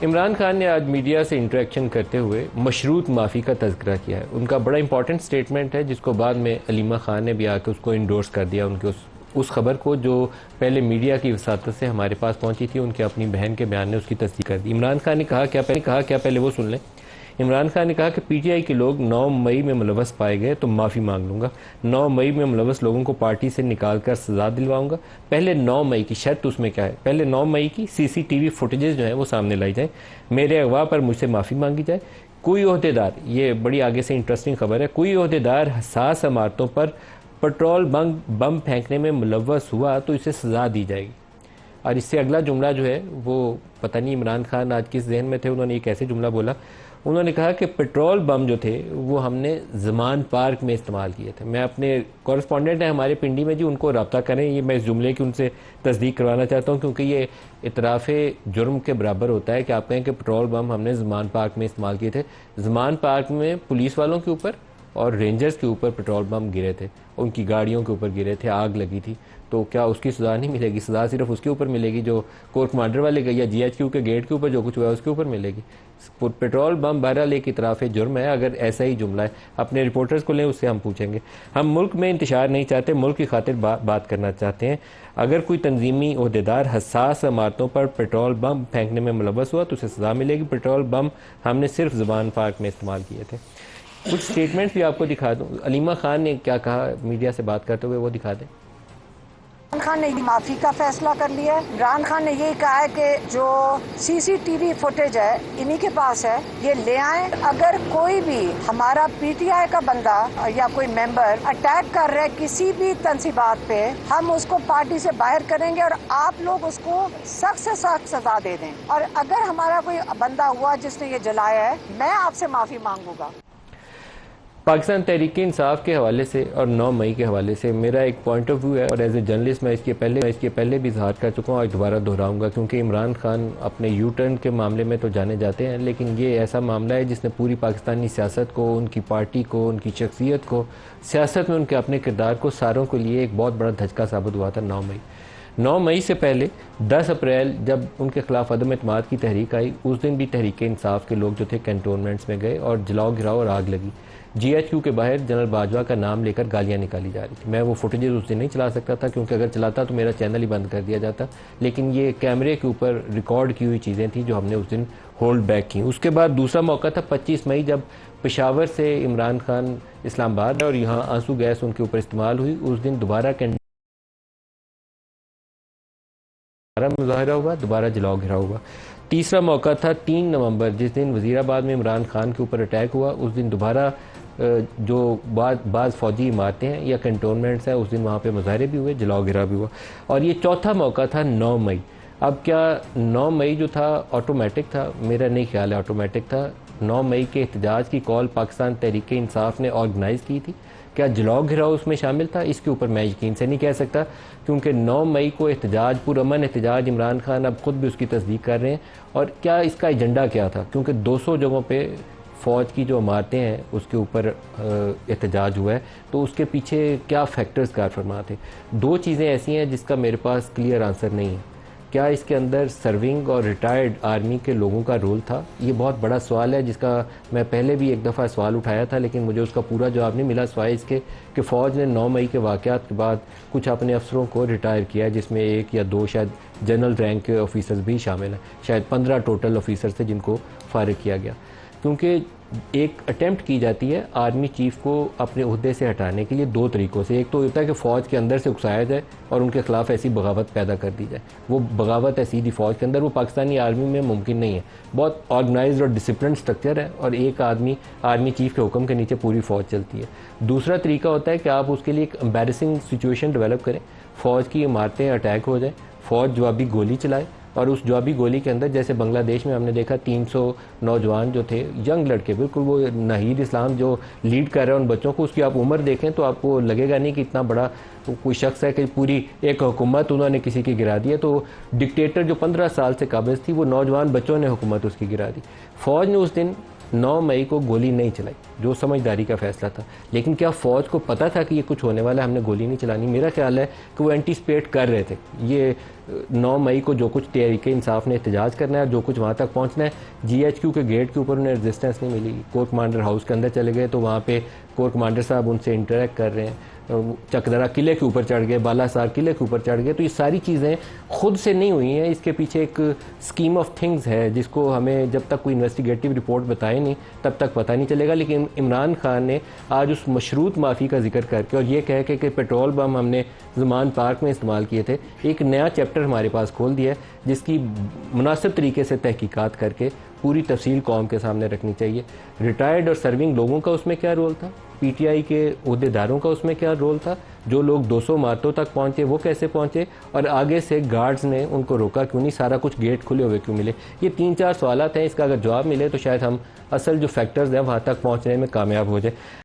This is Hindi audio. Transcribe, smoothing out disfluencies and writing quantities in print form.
इमरान खान ने आज मीडिया से इंटरेक्शन करते हुए मशरूत माफ़ी का तज़किरा किया है। उनका बड़ा इंपॉर्टेंट स्टेटमेंट है जिसको बाद में अलीमा खान ने भी आकर उसको इंडोर्स कर दिया। उनके उस खबर को जो पहले मीडिया की वसातत से हमारे पास पहुंची थी, उनके अपनी बहन के बयान ने उसकी तस्दीक कर दी। इमरान खान ने कहा क्या पहले वो सुन लें। इमरान खान ने कहा कि पीटीआई के लोग 9 मई में मुलवस पाए गए तो माफ़ी मांग लूँगा। 9 मई में मुलवस लोगों को पार्टी से निकाल कर सज़ा दिलवाऊँगा। पहले 9 मई की शर्त उसमें क्या है, पहले 9 मई की सीसीटीवी फुटेजेस जो हैं वो सामने लाई जाए, मेरे अगवा पर मुझसे माफ़ी मांगी जाए। कोई ओहदेदार, ये बड़ी आगे से इंटरेस्टिंग खबर है, कोई ओहदेदार हसास इमारतों पर पेट्रोल बम फेंकने में मुलवस हुआ तो इसे सज़ा दी जाएगी। और इससे अगला जुमला जो है वो पता नहीं इमरान खान आज किस जहन में थे, उन्होंने एक ऐसे जुमला बोला। उन्होंने कहा कि पेट्रोल बम जो थे वो हमने ज़मान पार्क में इस्तेमाल किए थे। मैं अपने कॉरेस्पॉन्डेंट हैं हमारे पिंडी में जी, उनको रब्ता करें, ये मैं इस जुमले की उनसे तस्दीक करवाना चाहता हूँ क्योंकि ये इतराफ़ जुर्म के बराबर होता है कि आप कहें कि पेट्रोल बम हमने ज़मान पार्क में इस्तेमाल किए थे। ज़मान पार्क में पुलिस वालों के ऊपर और रेंजर्स के ऊपर पेट्रोल बम गिरे थे, उनकी गाड़ियों के ऊपर गिरे थे, आग लगी थी, तो क्या उसकी सज़ा नहीं मिलेगी? सज़ा सिर्फ उसके ऊपर मिलेगी जो कोर कमांडर वाले या जीएचक्यू के गेट के ऊपर जो कुछ हुआ है उसके ऊपर मिलेगी। पेट्रोल बम बहरहाल एक इतराफ़ जुर्म है। अगर ऐसा ही जुमला है, अपने रिपोर्टर्स को लें, उससे हम पूछेंगे। हम मुल्क में इंतशार नहीं चाहते, मुल्क की खातिर बात करना चाहते हैं। अगर कोई तंजीमी ओहदेदार हसास इमारतों पर पेट्रोल बम फेंकने में मुलव्वस हुआ तो उसे सज़ा मिलेगी। पेट्रोल बम हमने सिर्फ ज़बान पार्क में इस्तेमाल किए थे। कुछ स्टेटमेंट्स भी आपको दिखा दूं, अलीमा खान ने क्या कहा मीडिया से बात करते हुए, वो दिखा दें। इमरान खान ने माफी का फैसला कर लिया है। इमरान खान ने यही कहा है कि जो सीसीटीवी फुटेज है इन्हीं के पास है, ये ले आए। अगर कोई भी हमारा पीटीआई का बंदा या कोई मेंबर अटैक कर रहा है किसी भी तंसीबात पे, हम उसको पार्टी से बाहर करेंगे और आप लोग उसको सख्त से सख्त सजा दे दें। और अगर हमारा कोई बंदा हुआ जिसने ये जलाया है, मैं आपसे माफी मांगूंगा। पाकिस्तान तहरीक इंसाफ के हवाले से और 9 मई के हवाले से मेरा एक पॉइंट ऑफ व्यू है और एज ए जर्नलिस्ट मैं इसके पहले भी इजहार कर चुका हूँ, आज दोबारा दोहराऊंगा क्योंकि इमरान खान अपने यू टर्न के मामले में तो जाने जाते हैं, लेकिन ये ऐसा मामला है जिसने पूरी पाकिस्तानी सियासत को, उनकी पार्टी को, उनकी शख्सियत को, सियासत में उनके अपने किरदार को, सारों के लिए एक बहुत बड़ा धचका साबित हुआ था। 9 मई से पहले 10 अप्रैल जब उनके खिलाफ अदम एतमाद की तहरीक आई, उस दिन भी तहरीक इंसाफ के लोग जो थे कैंटोनमेंट्स में गए और जलाओ गिराओ और आग लगी। जीएचक्यू के बाहर जनरल बाजवा का नाम लेकर गालियां निकाली जा रही थी। मैं वो फुटेजेस उस दिन नहीं चला सकता था क्योंकि अगर चलाता तो मेरा चैनल ही बंद कर दिया जाता, लेकिन ये कैमरे के ऊपर रिकॉर्ड की हुई चीज़ें थी जो हमने उस दिन होल्ड बैक की। उसके बाद दूसरा मौका था 25 मई जब पेशावर से इमरान खान इस्लामाबाद और यहाँ आंसू गैस उनके ऊपर इस्तेमाल हुई। उस दिन दोबारा मुजाहरा हुआ, दोबारा जलाओ घिराव हुआ। तीसरा मौका था 3 नवंबर जिस दिन वजीराबाद में इमरान खान के ऊपर अटैक हुआ। उस दिन दोबारा जो बाज़ फौजी इमारतें हैं या कंटोनमेंट्स हैं, उस दिन वहाँ पे मुजाहरे भी हुए, जलाओ गिराव भी हुआ। और ये चौथा मौका था 9 मई। अब क्या 9 मई जो था ऑटोमेटिक था? मेरा नहीं ख्याल है ऑटोमेटिक था। 9 मई के एहतजाज की कॉल पाकिस्तान तहरीक इंसाफ ने ऑर्गेनाइज़ की थी। क्या जलाओ घिराव उसमें शामिल था? इसके ऊपर मैं यकीन से नहीं कह सकता क्योंकि 9 मई को एहतजाज, पुरअमन एहतजाज, इमरान खान अब खुद भी उसकी तस्दीक कर रहे हैं। और क्या इसका एजेंडा क्या था? क्योंकि 200 जगहों पे फ़ौज की जो इमारतें हैं उसके ऊपर एहतजाज हुआ है, तो उसके पीछे क्या फैक्टर्स कार फरमा थे? 2 चीज़ें ऐसी हैं जिसका मेरे पास क्लियर आंसर नहीं है। क्या इसके अंदर सर्विंग और रिटायर्ड आर्मी के लोगों का रोल था? ये बहुत बड़ा सवाल है जिसका मैं पहले भी एक दफ़ा सवाल उठाया था, लेकिन मुझे उसका पूरा जवाब नहीं मिला सिवाय इसके कि फ़ौज ने 9 मई के वाक़यात के बाद कुछ अपने अफसरों को रिटायर किया है, जिसमें 1 या 2 शायद जनरल रैंक के ऑफिसर्स भी शामिल हैं। शायद 15 टोटल ऑफिसर्स थे जिनको फारिग किया गया, क्योंकि एक अटेम्प्ट की जाती है आर्मी चीफ को अपने ओहदे से हटाने के लिए 2 तरीक़ों से। एक तो होता है कि फ़ौज के अंदर से उकसाया जाए और उनके खिलाफ ऐसी बगावत पैदा कर दी जाए। वो बगावत है सीधी फ़ौज के अंदर, वो पाकिस्तानी आर्मी में मुमकिन नहीं है। बहुत ऑर्गेनाइज्ड और डिसिप्लिन स्ट्रक्चर है और एक आर्मी चीफ के हुक्म के नीचे पूरी फ़ौज चलती है। दूसरा तरीका होता है कि आप उसके लिए एक एम्बैरेसिंग सिचुएशन डेवलप करें, फ़ौज की इमारतें अटैक हो जाए, फ़ौज जवाबी गोली चलाए और उस जवाबी गोली के अंदर, जैसे बांग्लादेश में हमने देखा 300 नौजवान जो थे, यंग लड़के, बिल्कुल वो नहीद इस्लाम जो लीड कर रहे हैं उन बच्चों को, उसकी आप उम्र देखें तो आपको लगेगा नहीं कि इतना बड़ा कोई शख्स है कि पूरी एक हुकूमत उन्होंने किसी की गिरा दी है। तो डिक्टेटर जो 15 साल से काबिज थी, वो नौजवान बच्चों ने हुकूमत उसकी गिरा दी। फ़ौज ने उस दिन 9 मई को गोली नहीं चलाई, जो समझदारी का फैसला था। लेकिन क्या फ़ौज को पता था कि ये कुछ होने वाला है, हमने गोली नहीं चलानी? मेरा ख्याल है कि वो एंटीसिपेट कर रहे थे। ये 9 मई को जो कुछ तहरीके इंसाफ ने एहतजाज करना है, जो कुछ वहाँ तक पहुँचना है, GHQ के गेट के ऊपर उन्हें रेजिस्टेंस नहीं मिली। कोर कमांडर हाउस के अंदर चले गए तो वहाँ पे कोर कमांडर साहब उनसे इंटरेक्ट कर रहे हैं, चकदरा किले के ऊपर चढ़ गए, बालासार किले के ऊपर चढ़ गए। तो ये सारी चीज़ें खुद से नहीं हुई हैं, इसके पीछे एक स्कीम ऑफ थिंग्स है जिसको हमें जब तक कोई इन्वेस्टिगेटिव रिपोर्ट बताए नहीं तब तक पता नहीं चलेगा। लेकिन इमरान खान ने आज उस मशरूत माफ़ी का जिक्र करके और ये कह के कि पेट्रोल बम हमने ज़मान पार्क में इस्तेमाल किए थे, एक नया चैप्टर हमारे पास खोल दिया है जिसकी मुनासिब तरीके से तहकीकात करके पूरी तफसील कौम के सामने रखनी चाहिए। रिटायर्ड और सर्विंग लोगों का उसमें क्या रोल था, PTI के अहदेदारों का उसमें क्या रोल था, जो लोग 200 इमारतों तक पहुंचे वो कैसे पहुंचे, और आगे से गार्ड्स ने उनको रोका क्यों नहीं, सारा कुछ गेट खुले हुए क्यों मिले। ये 3-4 सवाल हैं, इसका अगर जवाब मिले तो शायद हम असल जो फैक्टर्स हैं वहाँ तक पहुँचने में कामयाब हो जाए।